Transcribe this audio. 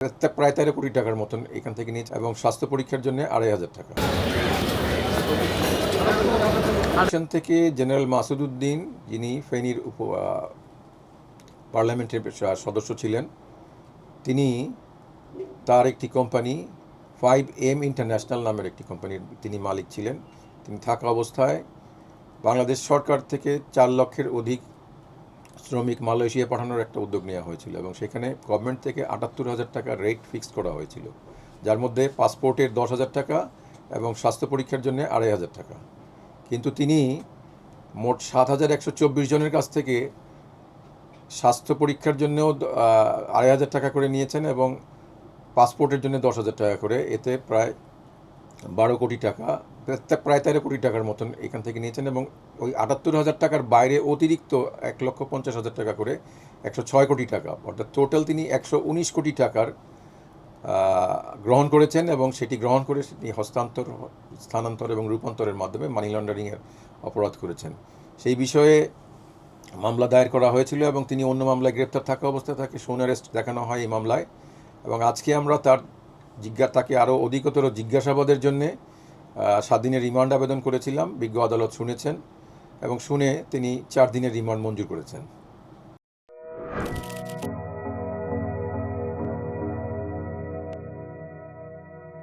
প্রায় 13 কোটি টাকার মতন এখান থেকে নিয়েছে এবং স্বাস্থ্য পরীক্ষার জন্য 2,500 টাকা। থেকে জেনারেল মাসুদ উদ্দিন, যিনি ফেনীর পার্লামেন্টের সদস্য ছিলেন, তিনি তার একটি কোম্পানি 5M ইন্টারন্যাশনাল নামের একটি কোম্পানির তিনি মালিক ছিলেন। তিনি থাকা অবস্থায় বাংলাদেশ সরকার থেকে 4 লক্ষের অধিক শ্রমিক মালয়েশিয়া পাঠানোর একটা উদ্যোগ নেওয়া হয়েছিল এবং সেখানে গভর্নমেন্ট থেকে 78,000 টাকা রেট ফিক্সড করা হয়েছিল, যার মধ্যে পাসপোর্টের 10,000 টাকা এবং স্বাস্থ্য পরীক্ষার জন্য 2,500 টাকা। কিন্তু তিনি মোট 7,124 জনের কাছ থেকে স্বাস্থ্য পরীক্ষার জন্যও 2,500 টাকা করে নিয়েছেন এবং পাসপোর্টের জন্য 10,000 টাকা করে, এতে প্রায় 12 কোটি টাকা, প্রায় 13 কোটি টাকার মতন এখান থেকে নিয়েছেন এবং ওই 78,000 টাকার বাইরে অতিরিক্ত 1,50,000 টাকা করে 106 কোটি টাকা, অর্থাৎ টোটাল তিনি 119 কোটি টাকার গ্রহণ করেছেন এবং সেটি গ্রহণ করে তিনি স্থানান্তর এবং রূপান্তরের মাধ্যমে মানি লন্ডারিংয়ের অপরাধ করেছেন। সেই বিষয়ে মামলা দায়ের করা হয়েছিল এবং তিনি অন্য মামলায় গ্রেপ্তার থাকা অবস্থায় তাকে শোন অ্যারেস্ট দেখানো হয় এই মামলায়। এবং আজকে আমরা তাকে আরও অধিকতর জিজ্ঞাসাবাদের জন্যে 7 দিনের রিমান্ড আবেদন করেছিলাম। বিজ্ঞ আদালত শুনেছেন এবং শুনে তিনি 4 দিনের রিমান্ড মঞ্জুর করেছেন।